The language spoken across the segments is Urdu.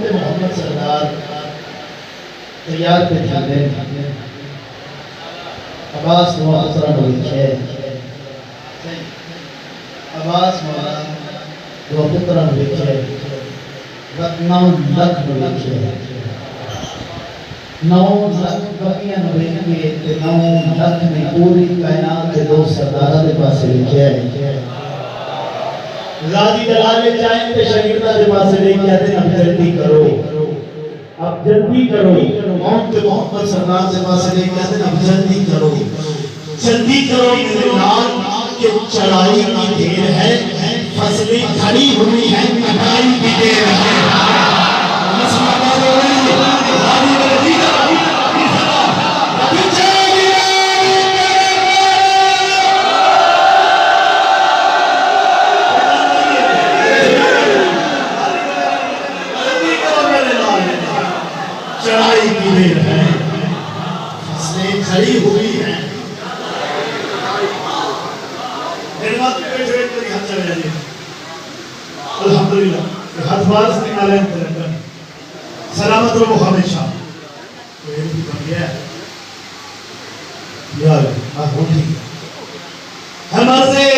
محمد سردار تیار پہ تھے عباس محترم ملک ہے عباس محترم ملک ہے 9 لاکھ ملک ہے 9 لاکھ بقیہ ملک کے 9 لاکھ میں پوری کائنات کے 2 سردارہ دے پاس لکھے ہیں غازی دلالے چاہیں تے شاگردہ دے پاس لے کہتے ہیں اب جلدی کرو اب جلدی کرو محمد سردار دے پاس لے کہتے ہیں اب جلدی کرو میرے نام کہ چڑھائی کی دیر ہے فصلیں کھڑی ہوئی ہیں کٹائی کی دیر ہے چڑھائی کی دیر ہے فصلیں کھڑی ہوئی ہیں الحمدللہ ہاتھ باز نکالیں سلامت رہو ہمیشہ تو یہ بھی بن گیا ہے یار آہ ہوتی ہم عرضے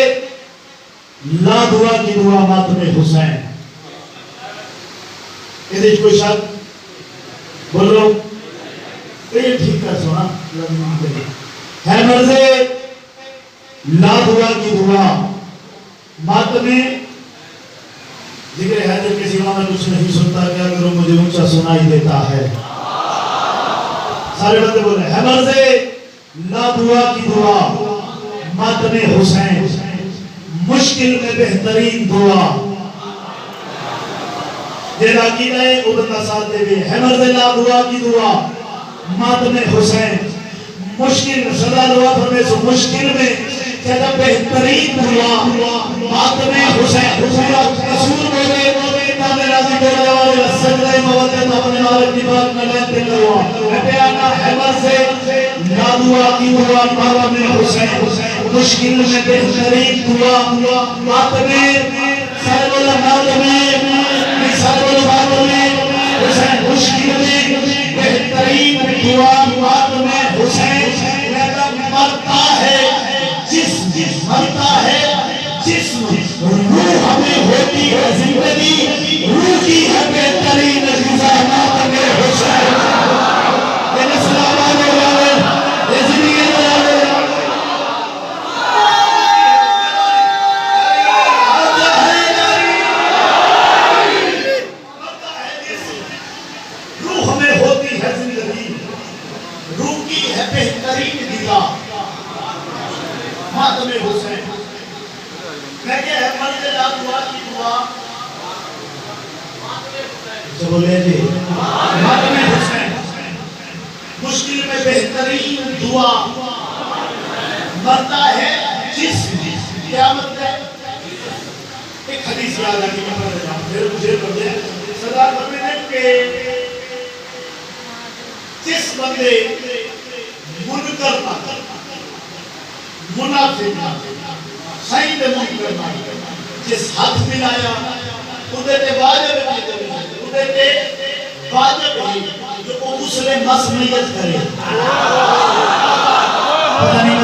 لا دعا کی دعا ماتم حسین یہ کوئی شک بولو یہ ٹھیک کر سونا ہے مرضے لا دعا کی دعا ماتم ذکر حیدر کے سوا میں کچھ نہیں سنتا کیا کروں مجھے اونچا سنائی دیتا ہے سارے بندے بول رہے ہیں مرضے لا دعا کی دعا ماتم حسین مشکل میں بہترین دعا یہ عقیدہ ہے عبداللہ ساتھ دے بھی ہے مرض لا دعا کی دعا ماتم حسین مشکل صدا دعا فرمے سو مشکل میں کہتا بہترین دعا ماتم حسین رسول بولے تابع راضی بولے والے سجدہ موتت اپنے مالک کی بات میں لیتے دعا میں پیانا ہے مرض لا دعا کی دعا ماتم حسین مشکل میں بہترین دعا ماتم سارے بولا ماتم حسین مشکل میں بہترین دعا ماتم حسین مرتا ہے جسم روح ہمیں ہوتی ہے زندگی روح کی ہے بہترین غذا ماتم حسین یہ نسل آباد ہو جائے یہ زندگی ہو جائے ماتم حسین میں کہا ہے مرض لا دعا کی دعا بولے جی ماتم حسین مشکل میں بہترین دعا مرتا ہے کیا مطلب ہے ایک حدیث یاد آگی میں پڑھ رہا ہوں پھر مجھے پڑھ دیں صدار فرمینے کہ جس بندے منکر منافق سید منکر جس ہاتھ ملایا ادھے تے واجب ہے جو اس نے مسئولیت کرے پتہ نہیں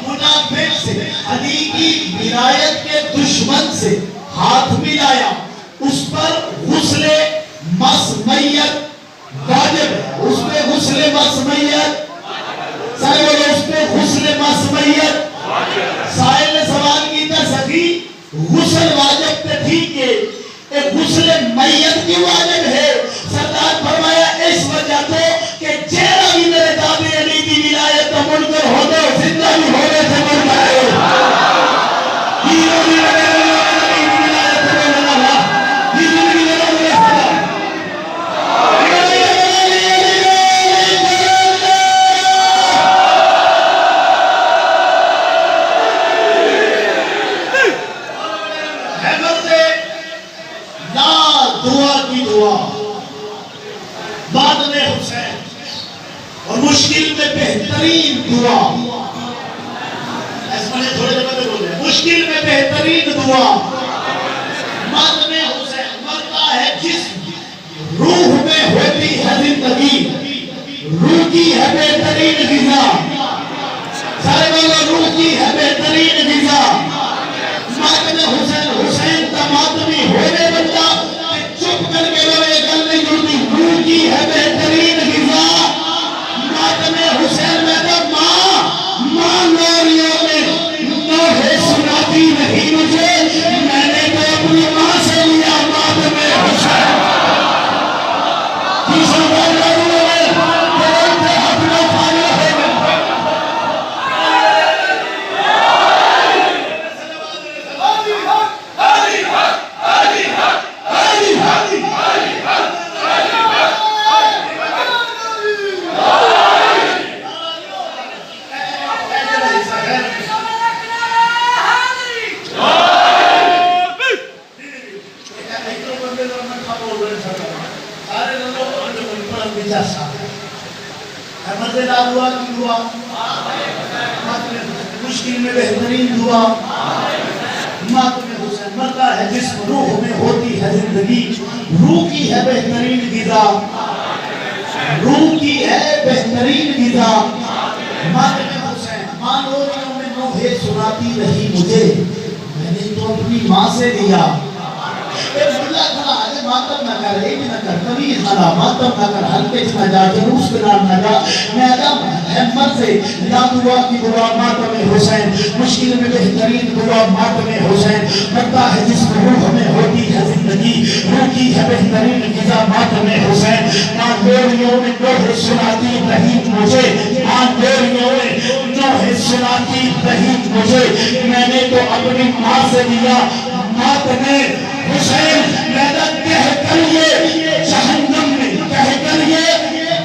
منافق سے، علی کی ولایت کے دشمن سے ہاتھ ملایا، اس پر غسل مسمیت واجب ہے، اس پہ غسل مسمیت، سارے بولو اس پہ غسل مسمیت۔ سائل نے سوال کی تھا سخی غسل واجب تے ٹھیک ہے، ایک غسل میت کی واجب ہے؟ سردار فرمایا اس وجہ تو کہ چہرہ بھی میرے دادے علی کی ولایت کا منکر ہوتے زندہ بھی ہونے سے مرتا ہے۔ ہیرو بھی علی کی ولایت سے مرتا ہے، ہیرو بھی علی کی ولایت سے بعد میں حسین اور مشکل میں بہترین دعا، ایسا میں تھوڑے دفعہ بول رہے ہیں، مشکل میں بہترین دعا، بعد میں حسین مرتا ہے جسم، روح میں ہوتی ہے زندگی، روح کی ہے بہترین غذا، سارے بولو روح کی ہے بہترین غذا۔ بعد میں حسین تماتمی ہونے بنتا چپ کر کے وہ ایک گل نہیں جڑتی، روح کی ہے بہترین غذا۔ ماتم حسین میں تو ماں نوریوں میں نوحے سناتی نہیں مجھے، میں نے تو اپنی ماں سے لیا ماتم حسین۔ کسی بار لگوں میں بولتے اپنا کھانا ہے دعا کی دعا، مشکل میں بہترین دعا، ماتم حسین مرتا ہے جسم، روح میں ہوتی ہے زندگی، روح کی ہے بہترین غذا، روح کی ہے بہترین غذا۔ ماتم حسین ماں نوریوں میں نوحے سناتی رہی مجھے، میں نے تو اپنی ماں سے لیا۔ اے ملا کھڑا آجے ماتم نہ کر، ایک نہ کر، تمیز نہ لا، ماتم نہ کر، ہلکے نہ جا، جلوس بنا نہ جا، میں آدم ہمت سے لا دعا کی دعا ماتم حسین، مشکل میں بہترین دعا ماتم حسین، مرتا ہے جسم، روح میں ہوتی ہے زندگی، روح کی ہے بہترین غذا ماتم حسین۔ ماں گوریوں میں نوحے سناتی رہی مجھے، ماں گوریوں میں نوحے سناتی رہی مجھے، میں نے تو اپنی ماں سے لیا ماتم حسین۔ میدہ کہہ کر یہ جہنم میں، کہہ کر یہ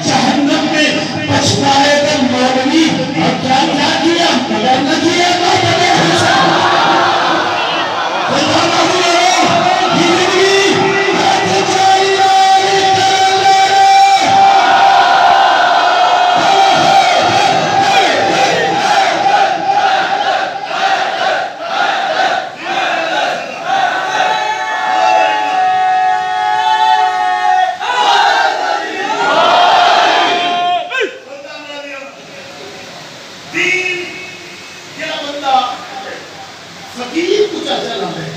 جہنم میں پچھتائے گا مولوی، اور کیا کیا کیا مگر نہ کیا ماتم حسین۔ خدا نظر زندگی ہاتھ چاہیے فقیر کچھ چلا ہے،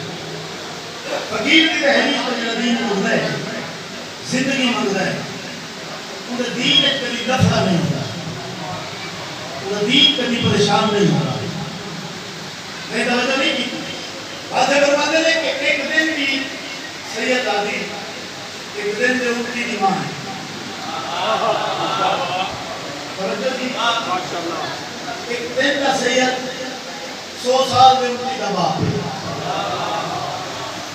فقیر کی تحریف پر جنہ دین مانگتا ہے، زندگی مانگتا ہے، انہیں دین ایک کبھی دفعہ نہیں ہوتا، انہیں دین کبھی پریشان نہیں ہوتا۔ نہیں توجہ نہیں کی باتیں برمانے لے کہ ایک دن بھی سید آدھی، ایک دن جو ان کی ماں ہے، توجہ کی ایک دن کا سید 100 سال میں ان کی دبا،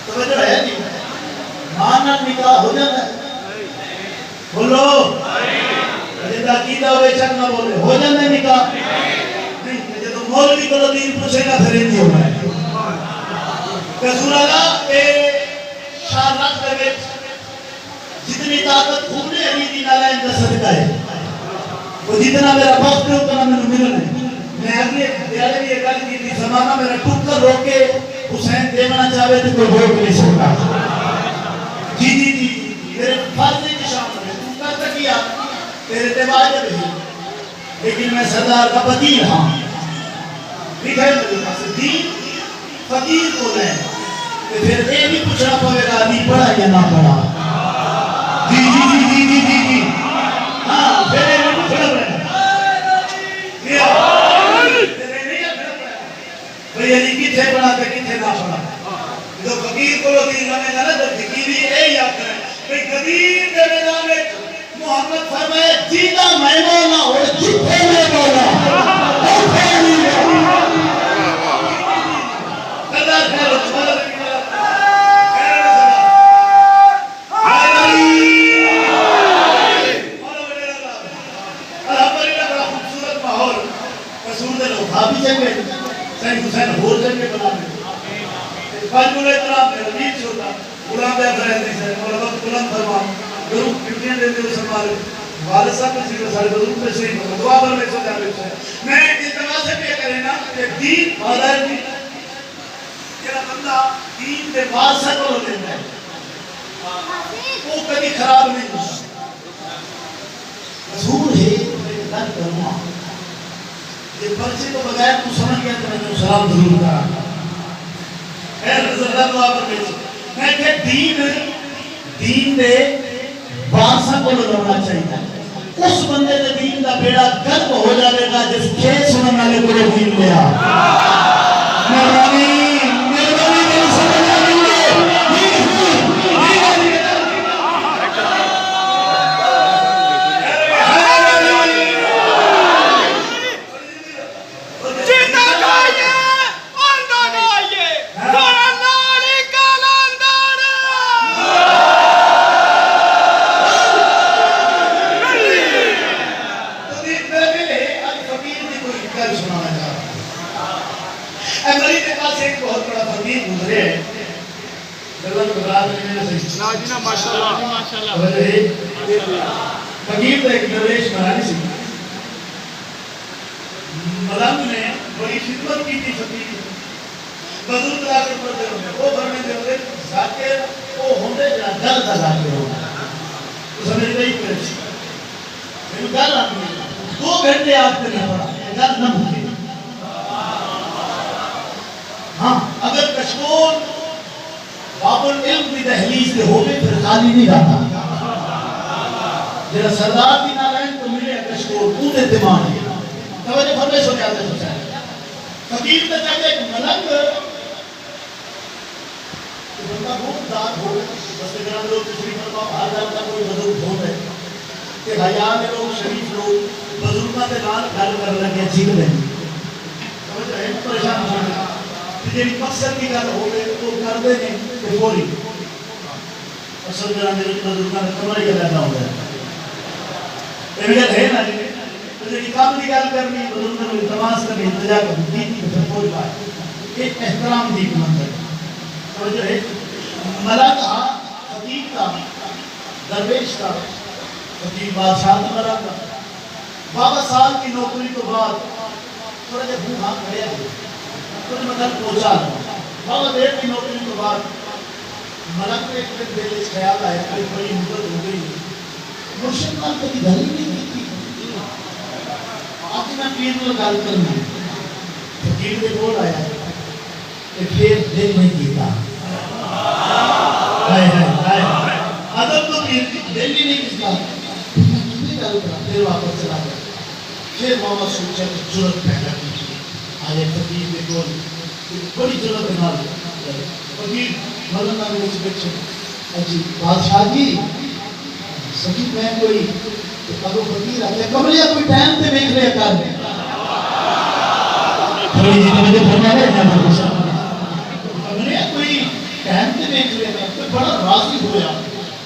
توجہ ہے نہیں، مانا نکاح ہو جاتا ہے، بولو جدہ کیتا ہوئے چک نہ بولے، ہو جاتا ہے نکاح نہیں، جدہ مولوی کو دین پوچھے گا پھر نہیں ہوگا ہے۔ رسول اللہ اے شاہ رکھ دے جتنی طاقت خونے علی دی نالائن کا صدقہ ہے، وہ جتنا میرا وقت ہے اتنا میں ملن ہے۔ میں اگلے دیالے بھی ایک آلی کی زمانہ میرا ٹوک کر روکے حسین دیونا چاہوے تو کوئی روک نہیں سکتا۔ جی جی جی میرے فاضلے کی شامل ہے، تو کر سکیا تیرے تیواجب ہے، لیکن میں سردار کا وکیل ہاں، لکھا ہے میرے پاس دین فقیر کو لے پھر یہ بھی پوچھنا پڑے گا نہیں پڑھا یا نہ پڑھا جی جی جی جی جی جی جی ہاں پھر یہ بھی پوچھنا پڑے گا بھئی یعنی کتھے پڑھا تے کتھے نہ پڑھا جو فقیر کو دین نہ میں نہ تو فقیری اے یاد کریں بھئی قدیر دے میدان میں محمد فرمائے جینا میں مولا اور جتھے میں مولا اوٹھے نہیں مولا قدر خیر اچھولا بھی جنگے سین حسین ہور جنگے بنا دے فاجمول اطلاع میں ربیت چھوٹا غلام دے فرید نہیں سے مولا وقت بلند فرما گروپ ڈیوٹیاں دیتے ہو سنبھالے والد صاحب پر سیدھا سارے گروپ میں شہید ہوگا دعا پر میں سوچا بیٹھ ہے میں اتباع سے بھی کریں نا کہ دین بادر نہیں تیرا بندہ دین پہ واسع کو لیتا ہے وہ کبھی خراب نہیں ہوتا رسول ہے میں کرنا یہ پرچے کو بغیر تو سمجھ گیا تو میں نے سلام ضرور کرا خیر رضا اللہ دعا پر بیچے میں کہ دین دے وارثہ کو لگانا چاہیے اس بندے دے دین دا بیڑا گرک ہو جائے گا جس کے سنن والے کو دین لیا مہربانی میری سمجھ آ گئی فقیر تو ایک درویش مہانی سی ملنگ نے بڑی خدمت کی تھی فقیر بزرگ لاکر پڑھتے ہوئے وہ بھرنے دے ہوئے ذاکر وہ ہوندے جہاں گل دا ذاکر ہوگا تو سمجھ گئی پریچ میں گل آتی ہے 2 گھنٹے آپ کے نہیں پڑھا گل نہ ہوگی ہاں اگر کشکول باب العلم بھی دہلیز کے ہوگے پھر خالی نہیں رہتا جیسا سردار بھی نہ رہیں تو ملے کشکول پوتے دماغ ہے توجہ فرمے سو جاتے ہیں فقیر نے چاہتے ایک ملنگ کہ بندہ بہت دار ہو بس جناب لوگ تشریف فرما بھار جاتا کوئی بزرگ ہو رہے کہ حیاء میں لوگ شریف لوگ بزرگاں دے نال گل کر لگے جھگ لیں توجہ ہے پریشان ہو رہے جی مقصد کی گل ہو گئے تو کر دے نہیں کہ فوری اصل جناب میرے بزرگاں نے کمرے کے لگا ہو گیا یہ گل ہے نا جی تو جی کام کی گل کرنی بزرگاں نے تماس کرنی انتجا کرنی کی فوری بات ایک احترام دی منظر توجہ ہے ملک خطیب کا درویش کا خطیب بادشاہ کا ملک کا 12 سال کی نوکری تو بعد تھوڑا جب ہوں ہاں کھڑے ہیں کچھ مدد پہنچا بہت دیر کی نوکری تو بعد ملک نے ایک دل اس خیال آیا کہ بڑی مدت ہو گئی مرشد مال کبھی گھر ہی نہیں کی آتی میں پیر کو گال کرنا فقیر نے بول آیا کہ پھر دل نہیں کیتا ادب تو پیر دل ہی نہیں کیتا پھر واپس چلا گیا پھر بابا سوچا کہ ضرورت پیدا کی آئے فقیر نے کون بڑی ضرورت بنا لیا فقیر مولانا نے مجھ بیچے اجی بادشاہ جی سبھی میں کوئی ابو فقیر آتے کمریا کوئی ٹائم تے بیچ رہے کار میں تھوڑی جی مجھے فرما رہے ہیں کمریا کوئی ٹائم تے بیچ رہے کار میں بڑا راضی ہویا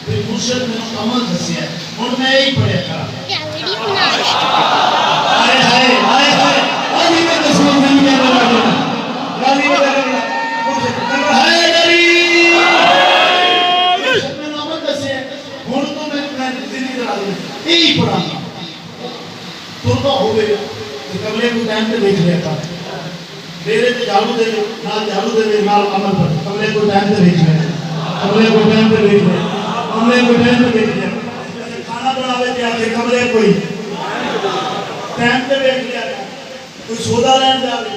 پھر مرشد میں عمل دسیا ہے اور میں یہی پڑھے کر آئے ہائے آئے ہائے آئی میں دسوں نہیں میں راضی میں ہائے نری مرشد میں عمل دسیا ہے ہوں تو میں زندگی راضی یہی پڑھا تربہ ہو گیا کہ کمرے کو ٹائم تے بیچ رہے کار میرے تے جھاڑو دے نال عمل پر کمرے کو ٹائم تے بیچ رہے کمرے کو ٹائم تے بیچ رہے کمرے کو ٹائم تے بیچ رہے کھانا بناوے تے آکے کمرے کوئی ٹائم تے بیچ رہے کوئی سودا لین جاوے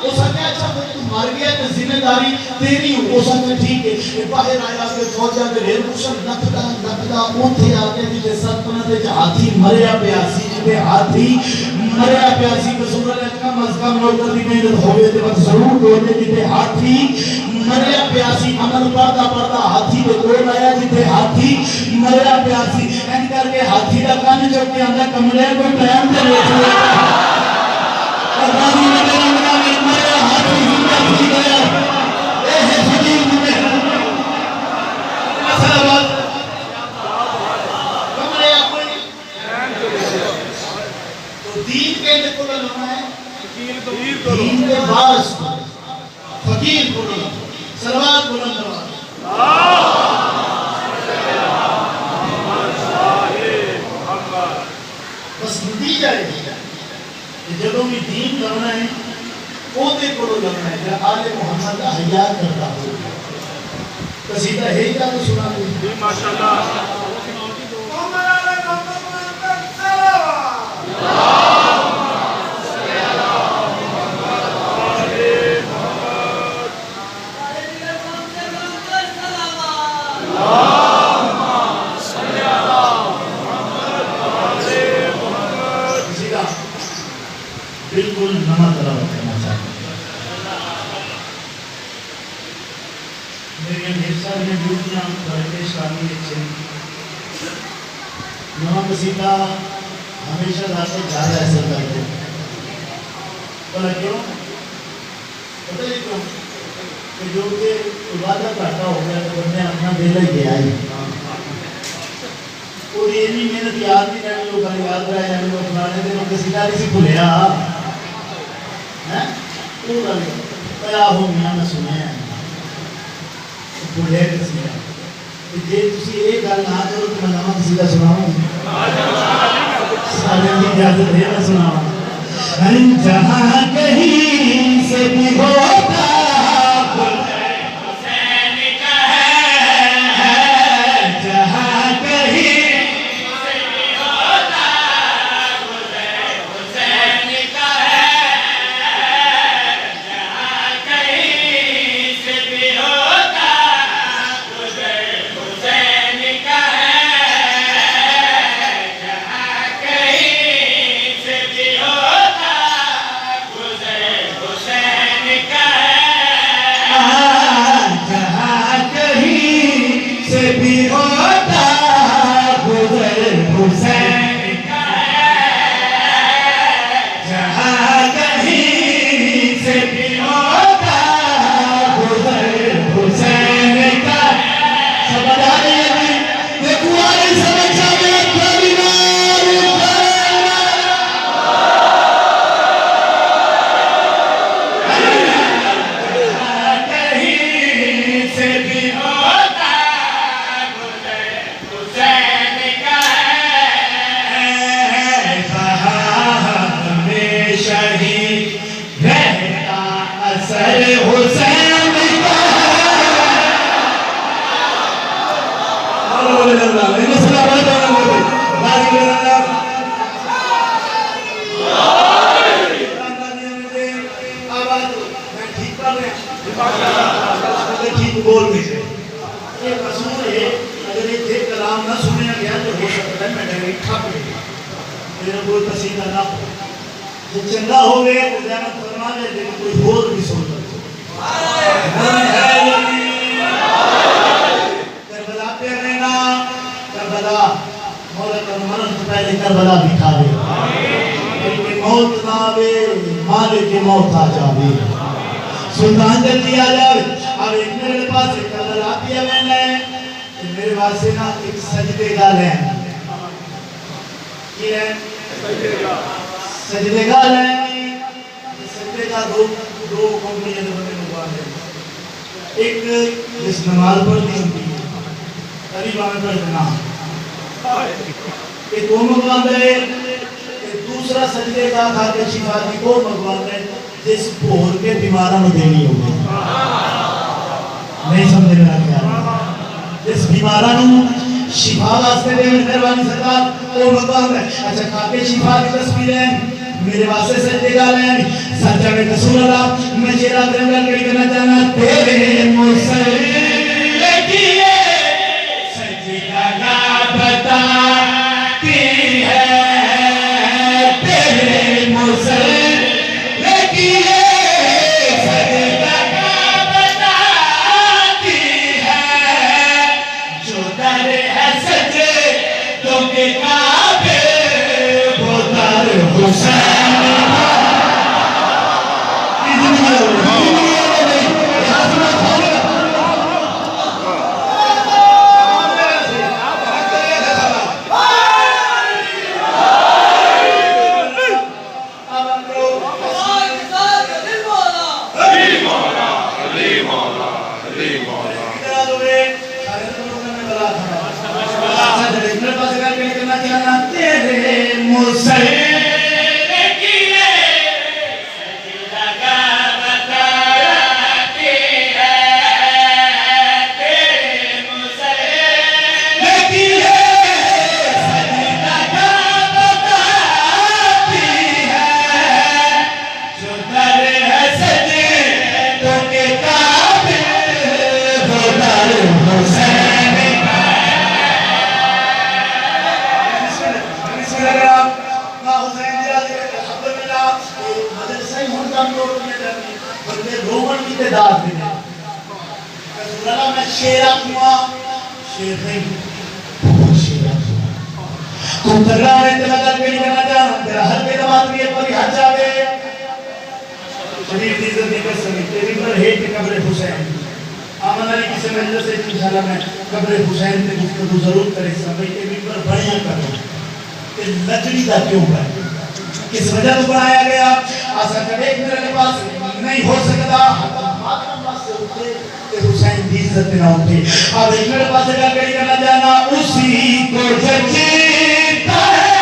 وہ سکتا اچھا تو مر گیا تو ذمہ داری تیری ہو سکتا ٹھیک ہے باہر آیا کہ فوجا کے ریل کشن نکدا اوتھے آ کے جتے سلطنت ہاتھی مریا پیاسی جتے ہاتھی مریا پیاسی رسول اللہ کم از کم نوکر دی محنت ہوئے تے وقت ضرور دوڑے جتے ہاتھی مریا پیاسی عمل پڑھتا پڑھتا ہاتھی دے کول آیا جتے ہاتھی مریا پیاسی این کر کے ہاتھی دا کان چک کے اندر کمرے کوئی ٹائم تے بیٹھ گیا اور راضی نے میرا مقام مریا ہاتھی زندہ تھی گیا اے ہے فقیر میں مسئلہ بات کمرے کوئی تو دین کے اندر کو لگنا ہے دین کے وارث فقیر کو لگنا سلوات بلند کرو بس نتیجہ ہے کہ جب بھی دین کرنا ہے پوتے کو لگنا ہے جب آل محمد احیاء کرتا ہو قصیدہ ہے کیا تو سنا دیں ماشاءاللہ بالکل نماز تلاوت کرنا چاہتا ہوں میرے مرسا میں ڈیوٹیاں کرتے شامل ہیں نماز قصیدہ ہمیشہ ذاتے زیادہ ایسا کرتے بلا کیوں پتہ ہی کیوں کہ جو کہ عبادہ کاٹا ہو گیا تو بندے اپنا دل ہی گیا ہی اور یہ نہیں محنت یاد نہیں رہنے لوگا یاد رہا ہے لوگ فلانے دنوں قصیدہ کسی بھولیا پورا پیا ہو میاں میں سنے ہیں بڑھے قصیدہ جے تسی ایک گل نہ کرو تو میں نواں قصیدہ سناؤں سارے کی اجازت ہے میں سناؤں جہاں کہیں سے بھی ہوتا چنگا ہو گئے تو زیادہ فرما دے لیکن کوئی اور بھی سن کربلا پہ رہنا کربلا مولا کا مرن سے پہلے کربلا بٹھا دے کیونکہ موت نہ آوے مالک موت آ جاوے سلطان جلدی آ جاوے اب ایک میرے پاس ایک کربلا پہ میں نے میرے پاس سے نا ایک سجدے گا لیں یہ ہے سجدے گا لیں سجدے کا دو کمپنی ہے بندے مقام ہے ایک جس نماز پڑھنی ہوتی ہے قریب آنے پر دینا ایک وہ مقام ہے ایک دوسرا سجدے کا کھا کے شفا دی وہ مقام ہے جس بھور کے بیمارہ میں دینی ہوگی نہیں سمجھے میرا خیال جس بیمارہ میں شفا واسطے دے مہربانی سرکار وہ مقام ہے اچھا کھا کے شفا کی تصویر ہے میرے واسطے سجدے گا لیں سچا میں رسول اللہ میں شیرہ درنگل کڑی کرنا چاہنا تیرے مسلح کیے سجدہ گا بتاتی ہے تیرے مسلح کیے سجدہ گا بتاتی ہے جو در ہے سجدے تو کے کعبے وہ در حسین قبر حسین تے گفتگو ضرور کرے سبھی کے بھی پر بڑھیا کرو کہ لجڑی دا کیوں ہے کس وجہ تو بنایا گیا آسا کر ایک میرے لباس نہیں ہو سکتا ماتم بس سے اٹھے کہ حسین دی عزت نہ اٹھے اب ایک میرے پاس اگر کہیں کرنا جانا اسی کو جچیتا ہے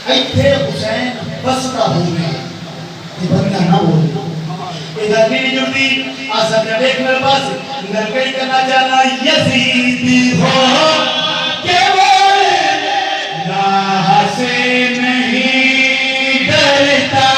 ایتھے حسین بستا ہوئے بندہ نہ ہوئے ادھر بھی جڑتی آسا جب ایک میرے پاس ادھر کئی کرنا چاہنا یزیدی ہو کہ وہ راہ سے نہیں ڈرتا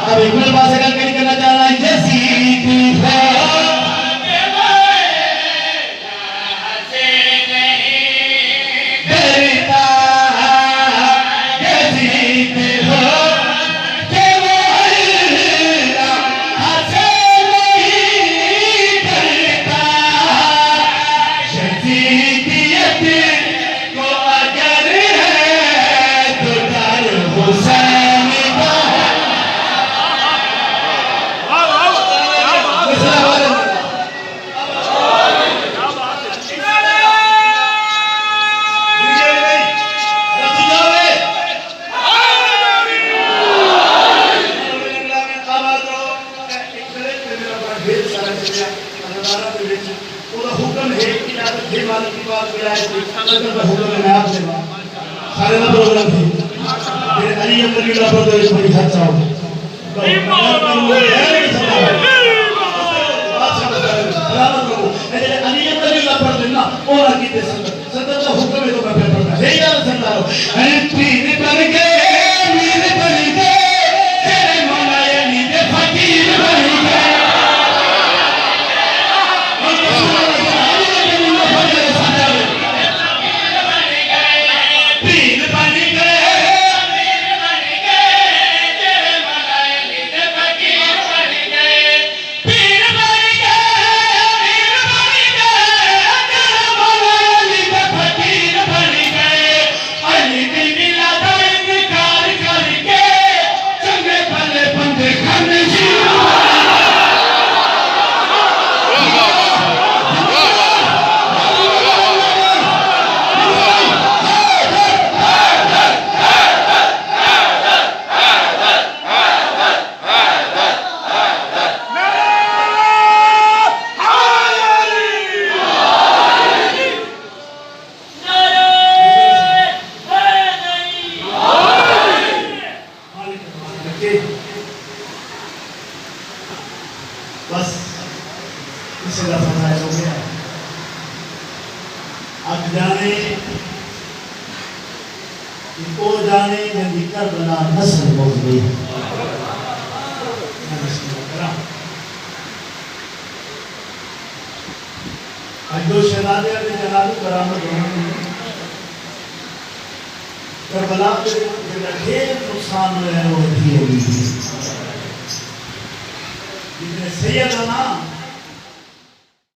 اب ایک میرے پاس اگر کہیں کرنا چاہنا یزیدی ہے نہیں ڈرتا یزیدی ہو بارہ کے وچ وہ حکم ہے کہ اجازت ہے مالک کی بات ولایت کی صدر کا حکم ہے آپ سے سارے دا پروگرام ہے میرے علی اکبر اللہ پر تو اس بڑی حد چاہو علی اکبر اللہ پر دینا اور عقیدے صدر کا حکم ہے تو میں پڑھتا ہے یا رسول اللہ اے پیر بن کے میر بن کے تیرے مولا علی دے فقیر بن کے بس اسے لفظ آئے ہو گیا اب جانے کو جانے جنگی کربلا نسل موت گئی جو شہزادے اپنے جنابی برآمد ہونے کربلا کے ڈھیر نقصان ہوئے ہیں وہ اتنی ہوئی تھی سیدنا